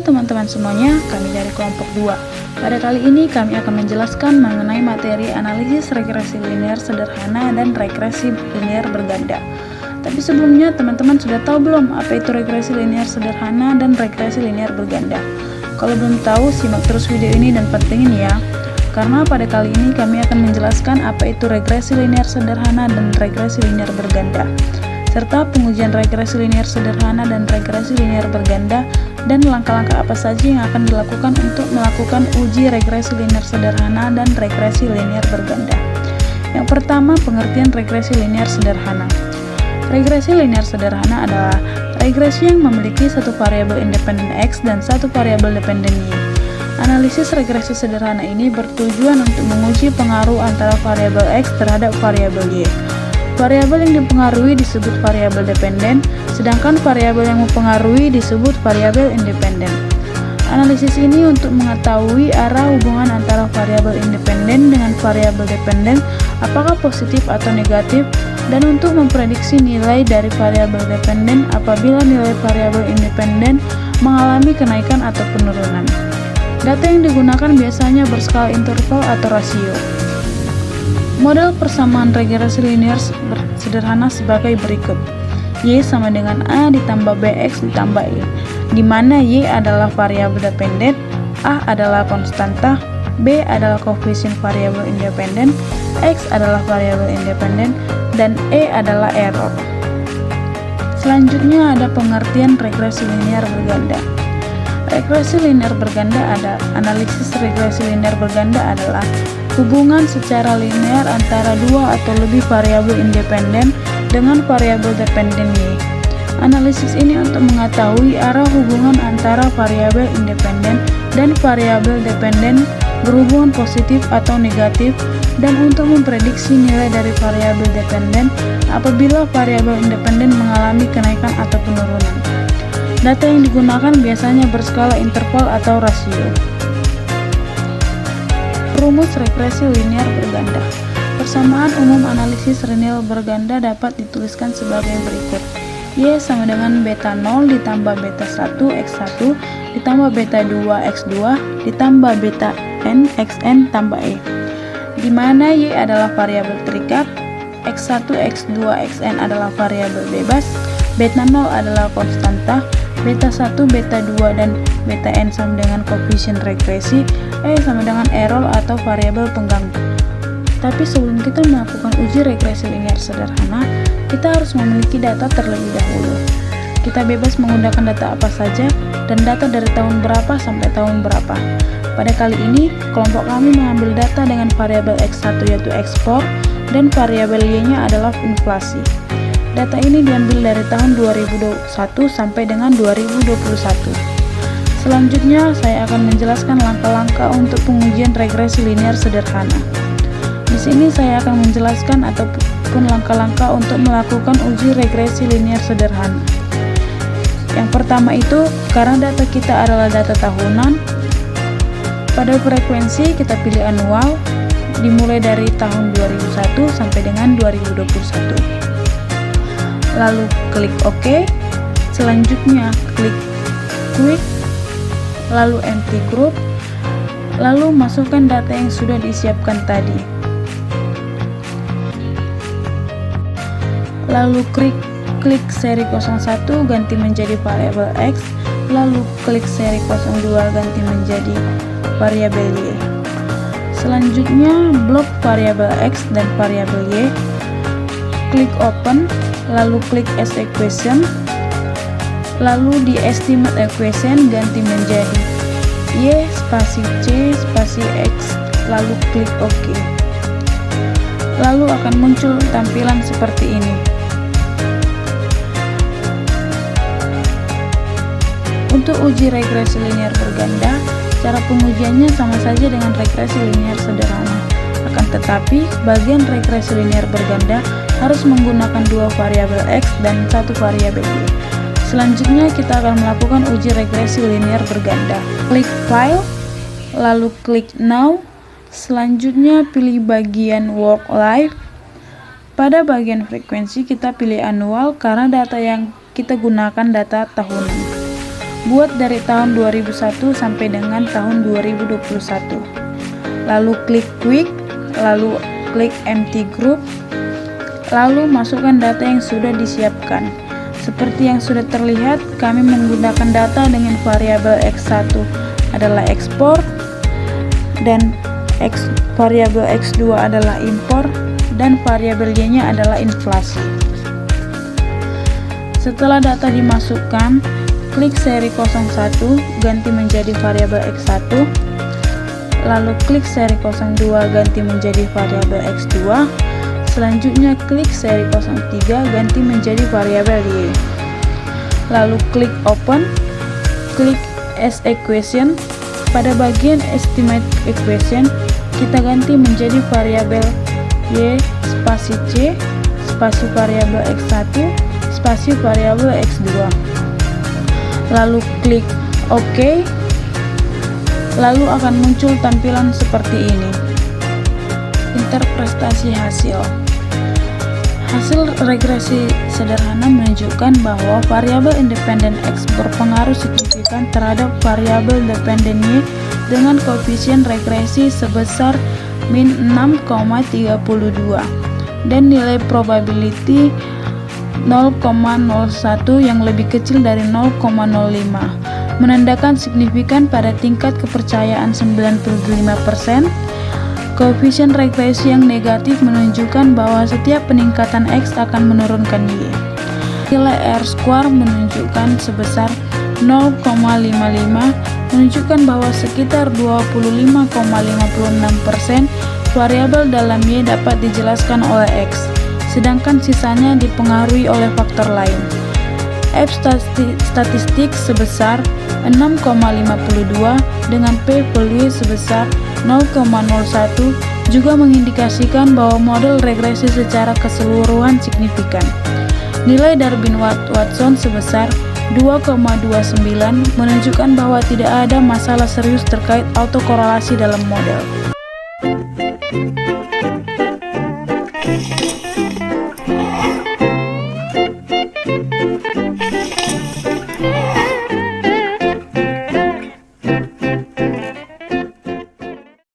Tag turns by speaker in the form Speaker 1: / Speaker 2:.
Speaker 1: teman-teman semuanya, kami dari kelompok 2. Pada kali ini kami akan menjelaskan mengenai materi analisis regresi linear sederhana dan regresi linear berganda. Tapi sebelumnya teman-teman sudah tahu belum apa itu regresi linear sederhana dan regresi linear berganda? Kalau belum tahu, simak terus video ini dan pentingin ya. Karena pada kali ini kami akan menjelaskan apa itu regresi linear sederhana dan regresi linear berganda, serta pengujian regresi linear sederhana dan regresi linear berganda, dan langkah-langkah apa saja yang akan dilakukan untuk melakukan uji regresi linear sederhana dan regresi linear berganda. Yang pertama, pengertian regresi linear sederhana. Regresi linear sederhana adalah regresi yang memiliki satu variabel independen X dan satu variabel dependen Y. Analisis regresi sederhana ini bertujuan untuk menguji pengaruh antara variabel X terhadap variabel Y. Variabel yang dipengaruhi disebut variabel dependen, sedangkan variabel yang mempengaruhi disebut variabel independen. Analisis ini untuk mengetahui arah hubungan antara variabel independen dengan variabel dependen, apakah positif atau negatif, dan untuk memprediksi nilai dari variabel dependen apabila nilai variabel independen mengalami kenaikan atau penurunan. Data yang digunakan biasanya berskala interval atau rasio. Model persamaan regresi linear sederhana sebagai berikut. Y sama dengan A ditambah BX ditambah Y, di mana Y adalah variabel dependen, A adalah konstanta, B adalah koefisien variabel independen, X adalah variabel independen, dan E adalah error. Selanjutnya ada pengertian regresi linear berganda. Regresi linear berganda ada analisis regresi linear berganda adalah hubungan secara linear antara dua atau lebih variabel independen dengan variabel dependen Y. Analisis ini untuk mengetahui arah hubungan antara variabel independen dan variabel dependen berhubungan positif atau negatif, dan untuk memprediksi nilai dari variabel dependen apabila variabel independen mengalami kenaikan atau penurunan. Data yang digunakan biasanya berskala interval atau rasio. Rumus regresi linear berganda. Persamaan umum analisis linear berganda dapat dituliskan sebagai berikut. Y sama dengan beta 0 ditambah beta 1 x1 ditambah beta 2 x2 ditambah beta n xn tambah E, di mana Y adalah variabel terikat, x1 x2 xn adalah variabel bebas, beta 0 adalah konstanta, beta 1, beta 2, dan beta n sama dengan koefisien regresi, E sama dengan error atau variabel pengganggu. Tapi sebelum kita melakukan uji regresi linear sederhana, kita harus memiliki data terlebih dahulu. Kita bebas menggunakan data apa saja dan data dari tahun berapa sampai tahun berapa. Pada kali ini, kelompok kami mengambil data dengan variabel X1 yaitu ekspor dan variabel Y-nya adalah inflasi. Data ini diambil dari tahun 2021 sampai dengan 2021. Selanjutnya, saya akan menjelaskan langkah-langkah untuk pengujian regresi linear sederhana. Di sini saya akan menjelaskan ataupun langkah-langkah untuk melakukan uji regresi linear sederhana. Yang pertama itu, karena data kita adalah data tahunan, pada frekuensi kita pilih annual, dimulai dari tahun 2001 sampai dengan 2021. Lalu klik OK, selanjutnya klik Quick, lalu empty group, lalu masukkan data yang sudah disiapkan tadi. Lalu klik seri 01 ganti menjadi variabel X, lalu klik seri 02 ganti menjadi variabel Y. Selanjutnya blok variabel X dan variabel Y, klik open, lalu klik as equation, lalu di estimate equation ganti menjadi Y spasi C spasi X, lalu klik OK. Lalu akan muncul tampilan seperti ini. Untuk uji regresi linear berganda, cara pengujiannya sama saja dengan regresi linear sederhana. Akan tetapi, bagian regresi linear berganda harus menggunakan dua variabel X dan satu variabel Y. Selanjutnya, kita akan melakukan uji regresi linear berganda. Klik File, lalu klik Now. Selanjutnya, pilih bagian Work Live. Pada bagian frekuensi, kita pilih annual karena data yang kita gunakan data tahunan. buat dari tahun 2001 sampai dengan tahun 2021. Lalu klik quick, lalu klik empty group, lalu masukkan data yang sudah disiapkan. Seperti yang sudah terlihat, kami menggunakan data dengan variabel X1 adalah ekspor dan variabel X2 adalah impor dan variabel Y-nya adalah inflasi. Setelah data dimasukkan, klik seri 01 ganti menjadi variabel X1, lalu klik seri 02 ganti menjadi variabel X2. Selanjutnya klik seri 03 ganti menjadi variabel Y. Lalu klik open, klik as equation. Pada bagian estimate equation, kita ganti menjadi variabel Y spasi C spasi variabel X1 spasi variabel X2. Lalu klik OK. Lalu akan muncul tampilan seperti ini. Interpretasi hasil. Hasil regresi sederhana menunjukkan bahwa variabel independen X berpengaruh signifikan terhadap variabel dependen Y dengan koefisien regresi sebesar min 6,32 dan nilai probability 0,01 yang lebih kecil dari 0,05, menandakan signifikan pada tingkat kepercayaan 95%. Koefisien regresi yang negatif menunjukkan bahwa setiap peningkatan X akan menurunkan Y. Nilai R-square menunjukkan sebesar 0,55, menunjukkan bahwa sekitar 25,56% variabel dalam Y dapat dijelaskan oleh X, sedangkan sisanya dipengaruhi oleh faktor lain. F statistik sebesar 6,52 dengan p-value sebesar 0,01 juga mengindikasikan bahwa model regresi secara keseluruhan signifikan. Nilai Darwin-Watson sebesar 2,29 menunjukkan bahwa tidak ada masalah serius terkait autokorelasi dalam model.